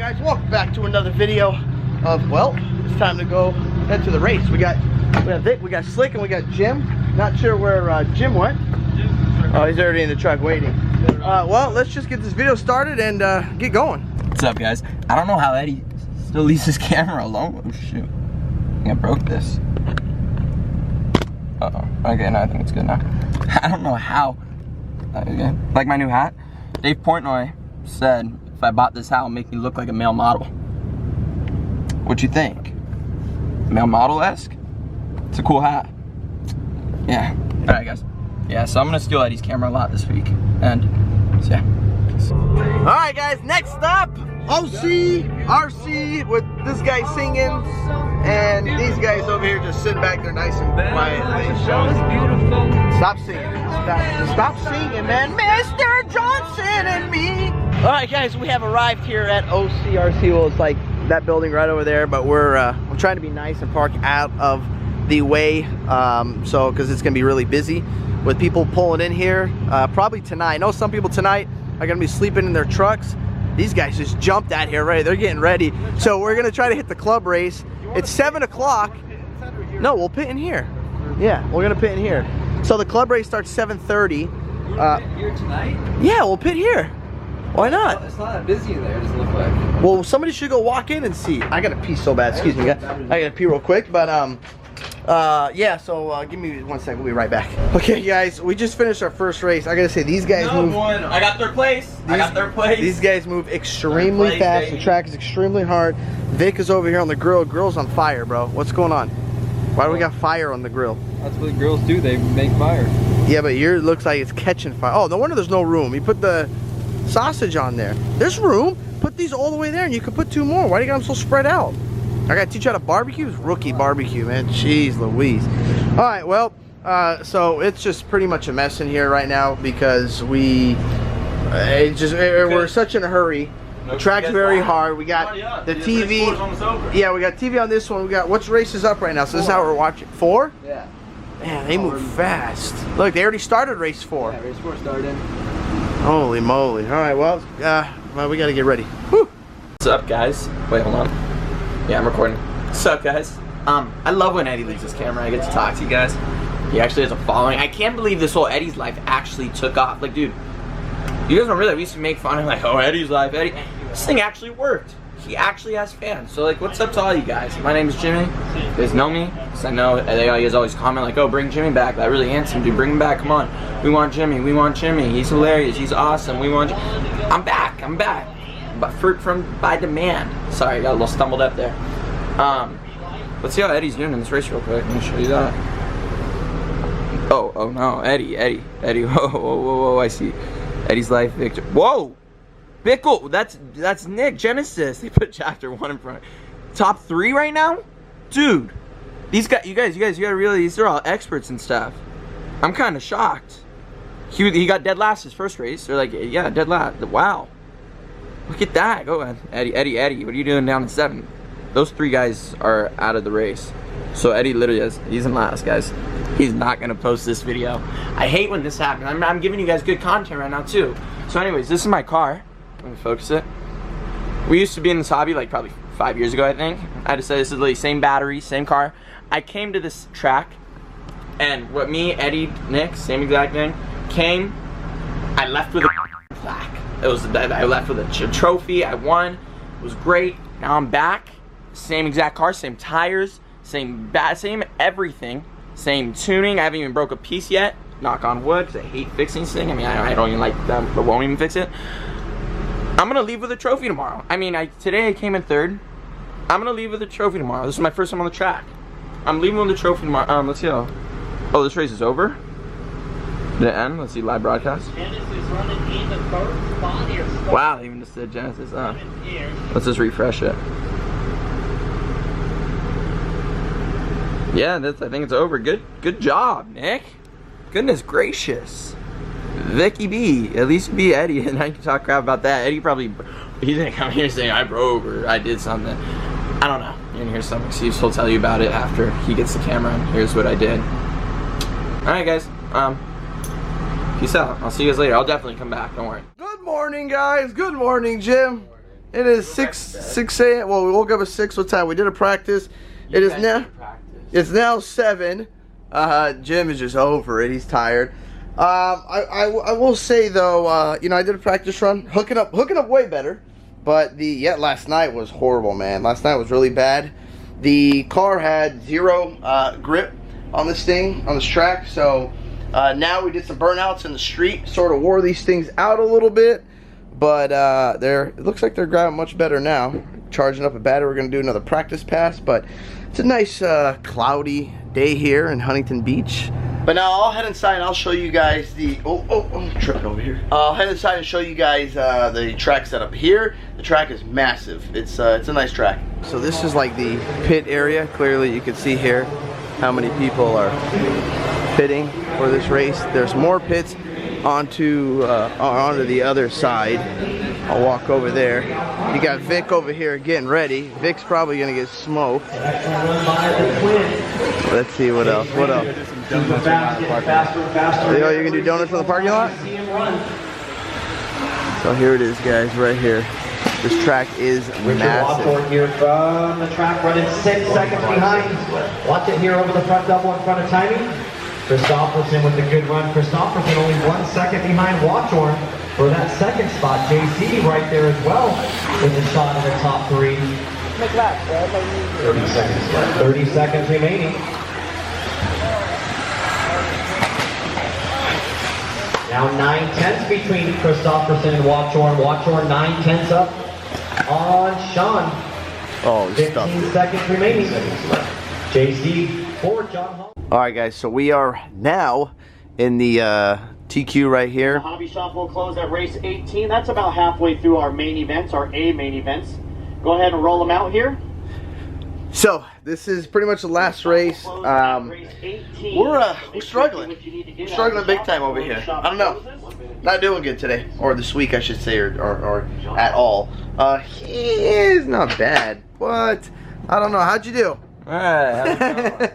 guys, welcome back to another video of, well, it's time to go head to the race. We got Vic, we got Slick, and we got Jim. Not sure where Jim went. Oh, he's already in the truck waiting. Well, let's just get this video started and get going. What's up, guys? I don't know how Eddie still leaves his camera alone. Oh shoot, I think I broke this. Uh-oh. Okay, no, I think it's good now. I don't know how. Okay. Like my new hat? Dave Portnoy said if I bought this hat, it'll make me look like a male model. What you think? Male model-esque? It's a cool hat. Yeah. Alright, guys. Yeah, so I'm gonna steal Eddie's camera a lot this week. And, so yeah. Alright, guys, next up, OC, RC, with this guy singing, and these guys over here just sitting back there nice and quietly. Stop singing. Stop singing, man. Mr. Johnson and me. Alright, guys, we have arrived here at OCRC. Well, it's like that building right over there, but we're trying to be nice and park out of the way, so because it's gonna be really busy with people pulling in here probably tonight. I know some people tonight are gonna be sleeping in their trucks. These guys just jumped out here ready. They're getting ready, so we're gonna try to hit the club race. It's 7 o'clock. No, we'll pit in here. Yeah, we're gonna pit in here. So the club race starts 7:30. Here tonight? Yeah, we'll pit here. Why not? It's not that busy in there, it doesn't look like. Well, somebody should go walk in and see. I gotta pee so bad. Excuse me, I gotta pee real quick, but yeah, so give me 1 second, we'll be right back. Okay, guys, we just finished our first race. I gotta say, these guys move. I got third place. These guys move extremely fast. The track is extremely hard. Vic is over here on the grill. Grill's on fire, bro. What's going on? Why do we got fire on the grill? That's what grills do, they make fire. Yeah, but yours looks like it's catching fire. Oh, no wonder there's no room. You put the sausage on there. There's room. Put these all the way there and you can put 2 more. Why do you got them so spread out? I gotta teach you how to barbecue. It's rookie barbecue, man. Jeez Louise. All right, well, so it's just pretty much a mess in here right now because we're such in a hurry. The track's very hard. We got the TV. Yeah, we got TV on this one. We got what's races up right now. So this is how we're watching. 4? Yeah. Man, they move fast. Look, they already started race 4. Yeah, race 4 started. Holy moly. All right, well, we got to get ready. Whew. What's up, guys? Wait, hold on. Yeah, I'm recording. What's up, guys? I love when Eddie leaves his camera. I get to talk to you guys. He actually has a following. I can't believe this whole Eddie's life actually took off. Like, dude, you guys don't realize we used to make fun of like, oh, Eddie's life, Eddie. This thing actually worked. He actually has fans. So, like, what's up to all you guys? My name is Jimmy. You guys know me. Because I know you guys always comment like, oh, bring Jimmy back. That really handsome dude. Bring him back. Come on. We want Jimmy. We want Jimmy. He's hilarious. He's awesome. We want I'm back. I'm back. But by demand. Sorry, I got a little stumbled up there. Let's see how Eddie's doing in this race real quick. Let me show you that. Oh no, Eddie, whoa, I see. Eddie's life, Victor. Whoa! Bickle, that's Nick, Genesis. They put chapter 1 in front. Top 3 right now? Dude. These guys, you guys gotta realize these are all experts and stuff. I'm kinda shocked. He got dead last his first race. They're like, yeah, dead last. Wow. Look at that. Go ahead. Eddie, what are you doing down in 7? Those 3 guys are out of the race. So Eddie literally he's in last, guys. He's not gonna post this video. I hate when this happens. I'm giving you guys good content right now too. So anyways, this is my car. Let me focus it. We used to be in this hobby like probably 5 years ago, I think. I decided this is the same battery, same car. I came to this track and what me, Eddie, Nick, same exact thing, came, I left with a plaque. I left with a trophy, I won, it was great. Now I'm back, same exact car, same tires, same everything, same tuning. I haven't even broke a piece yet, knock on wood, because I hate fixing this thing. I mean, I don't even like them, but won't even fix it. I'm gonna leave with a trophy tomorrow. I mean, today I came in 3rd. I'm gonna leave with a trophy tomorrow. This is my first time on the track. I'm leaving with a trophy tomorrow. Let's see how. Oh, this race is over? Did it end? Let's see, live broadcast. Genesis running in the 3rd spot here. Wow, they even just said Genesis. Let's just refresh it. Yeah, I think it's over. Good job, Nick. Goodness gracious. Vicky B, at least be Eddie, and I can talk crap about that. Eddie probably, he didn't come here saying I broke or I did something. I don't know. You're gonna hear some excuse. He'll tell you about it after he gets the camera and here's what I did. Alright guys, peace out. I'll see you guys later. I'll definitely come back, don't worry. Good morning, guys. Good morning, Jim. It is 6 a.m. Well, we woke up at 6. What time? We did a practice. It is now. It's now 7. Jim is just over it. He's tired. I will say though, you know, I did a practice run, hooking up way better. But last night was horrible, man. Last night was really bad. The car had 0 grip on this thing, on this track. So now we did some burnouts in the street, sort of wore these things out a little bit. But it looks like they're grabbing much better now. Charging up a battery. We're gonna do another practice pass, but it's a nice cloudy day here in Huntington Beach. But now I'll head inside and I'll show you guys the tripping over here. I'll head inside and show you guys the track setup here. The track is massive. It's a nice track. So this is like the pit area. Clearly you can see here how many people are pitting for this race. There's more pits onto the other side. I'll walk over there. You got Vic over here getting ready. Vic's probably gonna get smoked. Let's see what else. What else? Yo, you can do donuts in the parking lot? So here it is, guys, right here. This track is massive. Here from the track, running 6 seconds behind. Watch it here over the front double in front of timing. Christopherson with a good run. Christopherson only 1 second behind Watchorn for that second spot. JC right there as well with a shot in the top 3. 30 seconds left. 30 seconds remaining. Now 9/10 between Christopherson and Watchorn. Watchorn 9/10 up on Sean. Oh, 15 seconds remaining. JC for John Hall. All right, guys. So we are now in the TQ right here. The hobby shop will close at race 18. That's about halfway through our main events, our A main events. Go ahead and roll them out here. So this is pretty much the last race. We're struggling. We're struggling big time over here. I don't know. Not doing good today, or this week I should say, or at all. He is not bad, but I don't know. How'd you do? I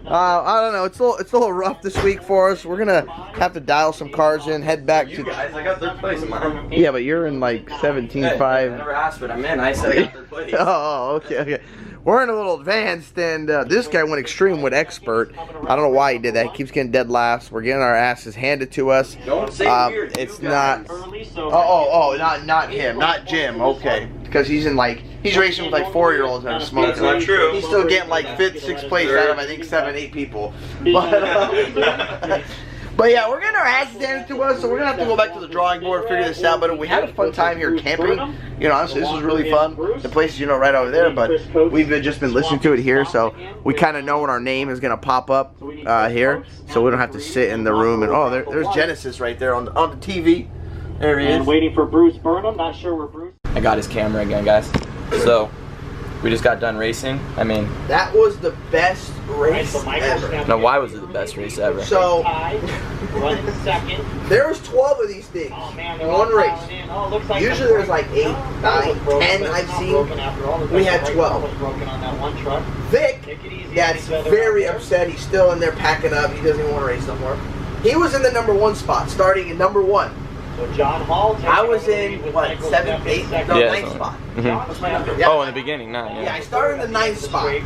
don't know. It's a little rough this week for us. We're gonna have to dial some cars in, head back to. Guys, I got 3rd place in mine. Yeah, but you're in like 17.5. I never asked, but I'm in. I said I got 3rd place. Oh, okay. We're in a little advanced, and this guy went extreme with expert. I don't know why he did that. He keeps getting dead last. We're getting our asses handed to us. Don't say weird. It's not. Not him, not Jim. Okay, because he's racing with like 4-year-olds and smoking. That's not true. He's still getting like 5th, 6th place out of I think 7, 8 people. But yeah, we're getting our asses handed to us, so we're gonna have to go back to the drawing board and figure this out. But we had a fun time here camping. You know, honestly, this was really fun. The place is, you know, right over there, but we've just been listening to it here, so we kind of know when our name is gonna pop up here, so we don't have to sit in the room. And there's Genesis right there on the TV. There he is. And waiting for Bruce Burnham. Not sure where Bruce. I got his camera again, guys. So we just got done racing. I mean, that was the best race ever. No, why was it the best race ever? So second. there was 12 of these things in one race. Usually there's like 8, 9, 10 I've seen. We had 12. Vic, that's very upset. He's still in there packing up. He doesn't even want to race no more. He was in the #1 spot, starting in #1. So John Hall. I was in what, 7th, 8th, no, 9th spot. What's my number? Yeah. Oh, in the beginning, 9. Yeah, I started in the 9th spot.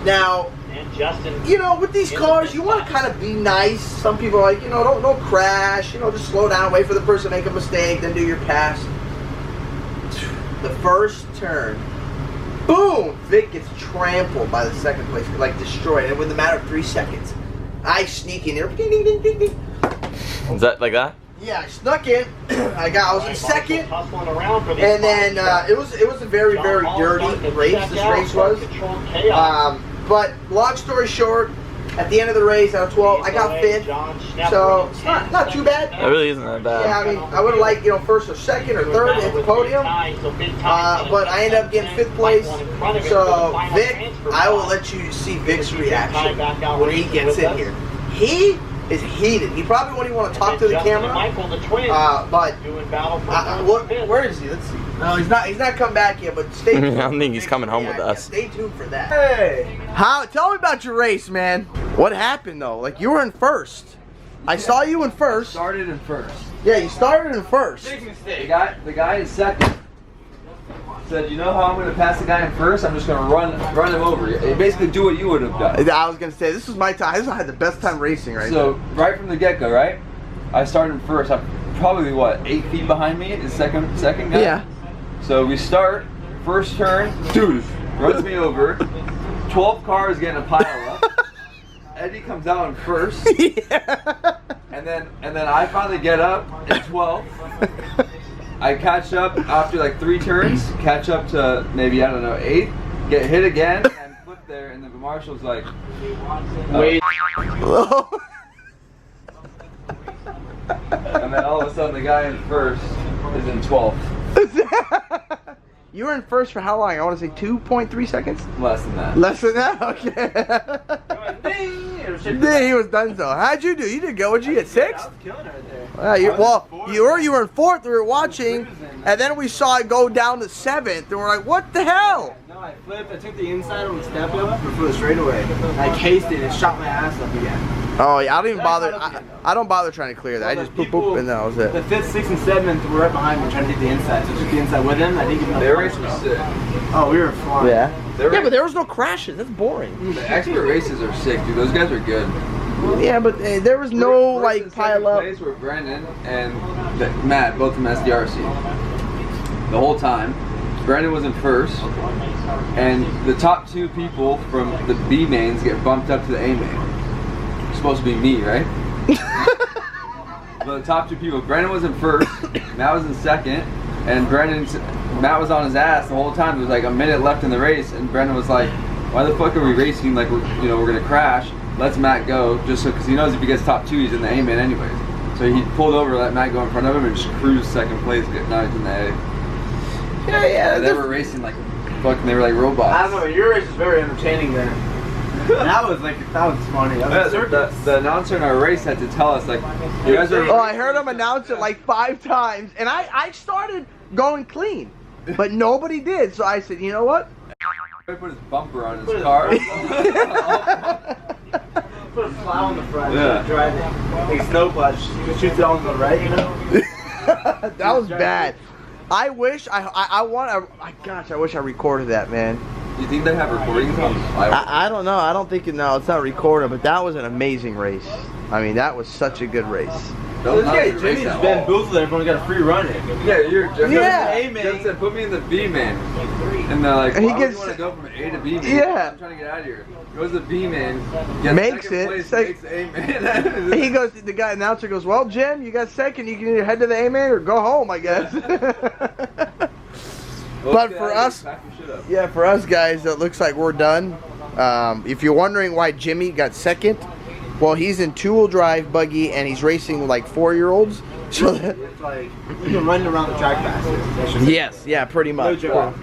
Now, you know, with these cars, you want to kind of be nice. Some people are like, you know, don't crash. You know, just slow down, wait for the person to make a mistake, then do your pass. The first turn, boom! Vic gets trampled by the 2nd place, like destroyed, and within a matter of 3 seconds, I sneak in there, ding, ding, ding, ding, ding. Is that like that? Yeah, I snuck in. I was in 2nd, and then it was a very, very dirty race. This race was. But long story short, at the end of the race, out of 12, I got 5th. So it's not too bad. It really isn't that bad. Yeah, I mean, I would have liked, you know, 1st or 2nd or 3rd at the podium, but I ended up getting 5th place. So Vic, I will let you see Vic's reaction when he gets in here. He is heated. He probably won't even want to talk to the camera. But where is he? Let's see. No, he's not come back yet. But stay tuned. I don't think he's coming home with us. Stay tuned for that. Hey, tell me about your race, man. What happened though? Like, you were in 1st. I saw you in 1st. Started in 1st. Yeah, you started in 1st. Big mistake. The guy in 2nd said, you know how I'm gonna pass the guy in first? I'm just gonna run him over. Basically, do what you would have done. I was gonna say this was my time. This is I had the best time racing right So right from the get-go, right? I started him first. I'm probably what 8 feet behind me. Is second guy. Yeah. So we start first turn. Dude runs me over. 12 cars getting a pile up. Eddie comes out in first. Yeah. And then I finally get up in 12th. I catch up after like 3 turns, catch up to maybe, I don't know, 8th, get hit again, and flip there, and the marshal's like, wait. And then all of a sudden the guy in first is in 12th. You were in first for how long? I want to say 2.3 seconds? Less than that. Less than that? Okay. Then he was done so. How'd you do? You did good. What'd you get? 6? I was killing it right there. You were in 4th. We were watching, and then we saw it go down to 7th, and we're like, what the hell? No, I flipped. I took the inside on the step up before the straightaway. I cased it and shot my ass up again. Oh yeah, I don't even bother. I don't bother trying to clear that. I just boop boop, and that was it. The 5th, 6th, and 7th were right behind me trying to take the inside. So I took the inside with him. I didn't get enough. Their race was sick. Oh, we were flying. Yeah. But there was no crashes. That's boring. The expert races are sick, dude. Those guys are good. Yeah, but there was no First like and pile second up. place were Brendan and Matt, both from SDRC. The whole time. Brendan was in first, and the top 2 people from the B mains get bumped up to the A main. It's supposed to be me, right? But the top 2 people, Brendan was in first, Matt was in second, and Matt was on his ass the whole time. There was like a minute left in the race, and Brendan was like, "Why the fuck are we racing like we're gonna crash? Let's Matt go, just so because he knows if he gets top 2, he's in the A main anyways." So he pulled over, let Matt go in front of him, and just cruised second place. Now he's in the A. Yeah. They were racing like fucking. They were like robots. I don't know. Your race was very entertaining there. That was funny. That was The announcer in our race had to tell us like, you guys are. Oh, I heard him announce it like 5 times, and I started going clean, but nobody did. So I said, you know what? He put his bumper on his car. Put a plow on the front. Yeah. Drive it. Like a snow plow. Just shoots it on the right, you know? That was bad. I wish I wish I recorded that, man. You think they have recordings on? I don't know. I don't think it's not recorded, but that was an amazing race. I mean, that was such a good race. Those Yeah, guys Jimmy's race been at all. boozled. Everyone got a free run in. Yeah, you're just Yeah. A main. Just said, put me in the B main, and they're like, And he why would gets- you want to go from A to B main? Yeah. I'm trying to get out of here. Goes to B main, gets Makes second it, place, sec- makes A main. He goes. The guy announcer goes, "Well, Jim, you got second. You can either head to the A main or go home, I guess." But for us, yeah, for us guys, it looks like we're done. If you're wondering why Jimmy got second, well, he's in 2-wheel drive buggy and he's racing like 4-year-olds. So It's like, you can run around the track faster. yes, yeah, pretty No much. joke.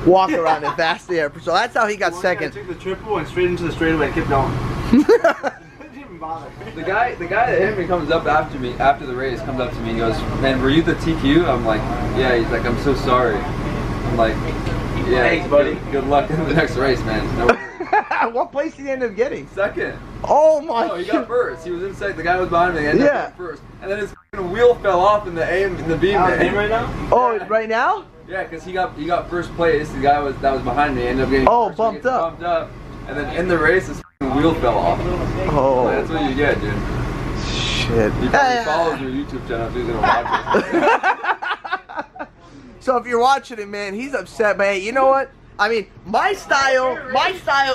Walk around it fast, yeah. So that's how he got I second. took the triple and straight into the straightaway and kept going. Didn't even bother. The guy that hit me comes up after me, after the race, comes up to me and goes, "Man, were you the TQ?" I'm like, "Yeah." He's like, "I'm so sorry." I'm like, "Yeah, Thanks, buddy. Good luck in the next race, man." No worries. What place did he end up getting? Second. Oh my No, he got god. first. He was in second. The guy was behind me. He ended Yeah. up first. And then his f***ing wheel fell off in the B Out of main. him right now? Oh, right now? Yeah, because he got first place. The guy that was behind me ended up getting Oh, first, so he bumped gets up. bumped up. And then in the race, his f***ing wheel fell off. Oh. That's what you get, dude. Shit. He probably follows your YouTube channel, so he's gonna watch it. So if you're watching it, man, he's upset. But hey, you know what? I mean, my style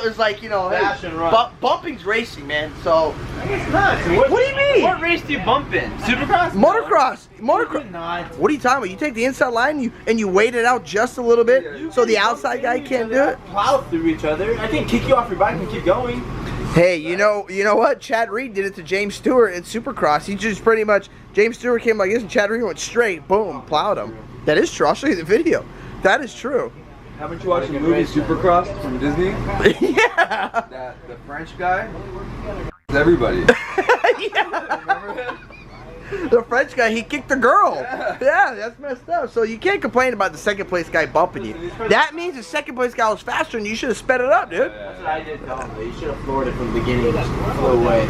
is like, you know, Bash and run. bumping's racing, man. So It's nuts. what do you mean? What race do you bump in? Supercross? Motocross. Not. What are you talking about? You take the inside line and you wait it out just a little bit, so the outside guy can't do it. Plow through each other. I can kick you off your bike and keep going. Hey, you know what? Chad Reed did it to James Stewart in Supercross. He just pretty much, James Stewart came like this and Chad Reed went straight, boom, plowed him. That is true. I'll show you the video. That is true. Haven't you watched the movie Supercross from Disney? Yeah. The French guy? Everybody. Yeah. Remember him? The French guy, he kicked the girl. Yeah. Yeah, that's messed up. So you can't complain about the second place guy bumping you. That means the second place guy was faster and you should have sped it up, dude. That's what I did. No, you should have floored it from the beginning and just flew away.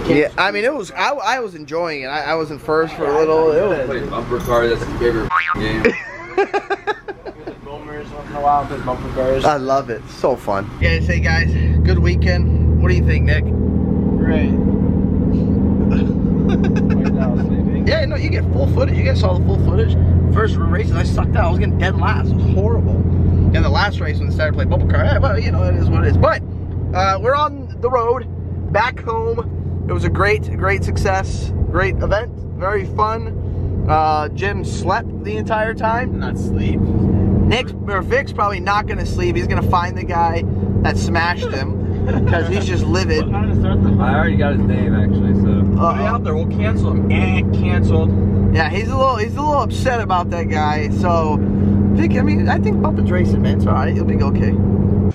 Yeah, I mean, it was, I was enjoying it. I was in first for a little. It was, Play bumper car, that's his favorite game. cars once in a while, big bumper cars. I love it. So fun. Yeah, say guys, good weekend. What do you think, Nick? Great. Right now, sleeping. Yeah, no, you get full footage. You guys saw the full footage. First races, I sucked out. I was getting dead last. It was horrible. And the last race when they started playing bubble car, well, you know, it is what it is. But we're on the road, back home. It was a great success, great event, very fun. Jim slept the entire time. Not sleep. Vic's probably not gonna sleep. He's gonna find the guy that smashed him because he's just livid. I already got his name actually, so. Put it out there. We'll cancel him. Canceled. Yeah, he's a little upset about that guy. So, Vic, I mean, I think Bumpin's racing, man. It's all right. You'll be okay.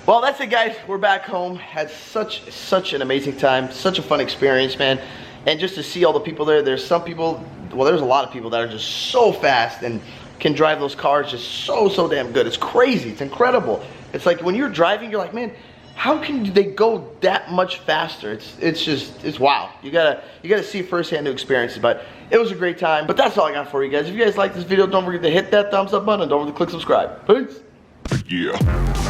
Well, that's it, guys. We're back home. Had such an amazing time. Such a fun experience, man. And just to see all the people there. There's some people. Well, there's a lot of people that are just so fast and can drive those cars just so damn good. It's crazy. It's incredible. It's like when you're driving, you're like, man, how can they go that much faster? It's wow. You gotta see firsthand to experience it. But it was a great time. But that's all I got for you guys. If you guys like this video, don't forget to hit that thumbs up button and don't forget to click subscribe. Peace. Yeah.